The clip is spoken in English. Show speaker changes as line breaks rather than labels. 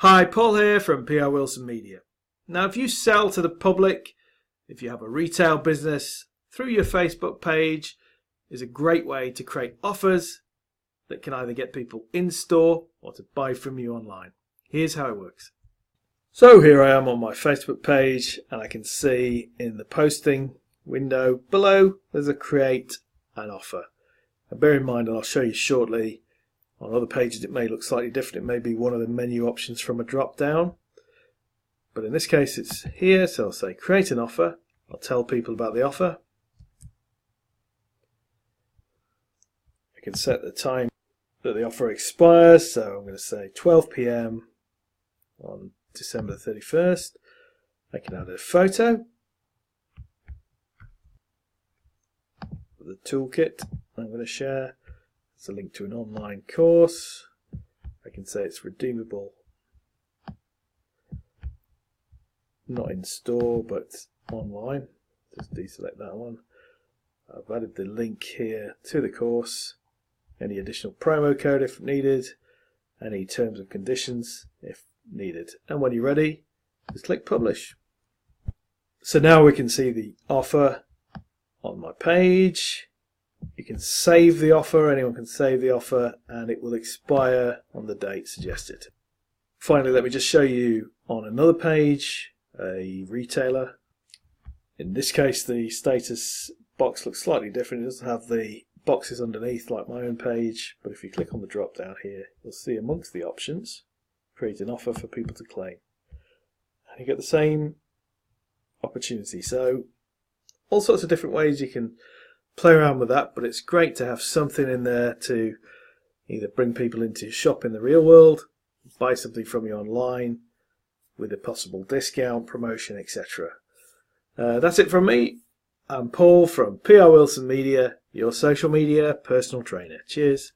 Hi, Paul here from PR Wilson Media. Now, if you sell to the public, if you have a retail business, through your Facebook page is a great way to create offers that can either get people in store or to buy from you online. Here's how it works. So here I am on my Facebook page, and I can see in the posting window below there's a create an offer. And bear in mind, and I'll show you shortly, on other pages it may look slightly different. It may be one of the menu options from a drop down, but in this case it's here. So I'll say create an offer. I'll tell people about the offer. I can set the time that the offer expires, so I'm going to say 12 p.m. on December 31st. I can add a photo, the toolkit I'm going to share. It's a link to an online course. I can say it's redeemable, not in store but online. Just deselect that one. I've added the link here to the course, any additional promo code if needed, any terms and conditions if needed, and when you're ready just click publish. So now we can see the offer on my page. You can save the offer, anyone can save the offer, and it will expire on the date suggested. Finally, let me just show you on another page a retailer. In this case the status box looks slightly different. It doesn't have the boxes underneath like my own page, but if you click on the drop down here you'll see amongst the options create an offer for people to claim, and you get the same opportunity. So all sorts of different ways you can play around with that, but it's great to have something in there to either bring people into your shop in the real world, buy something from you online with a possible discount, promotion, etc. That's it from me. I'm Paul from PR Wilson Media, your social media personal trainer. Cheers.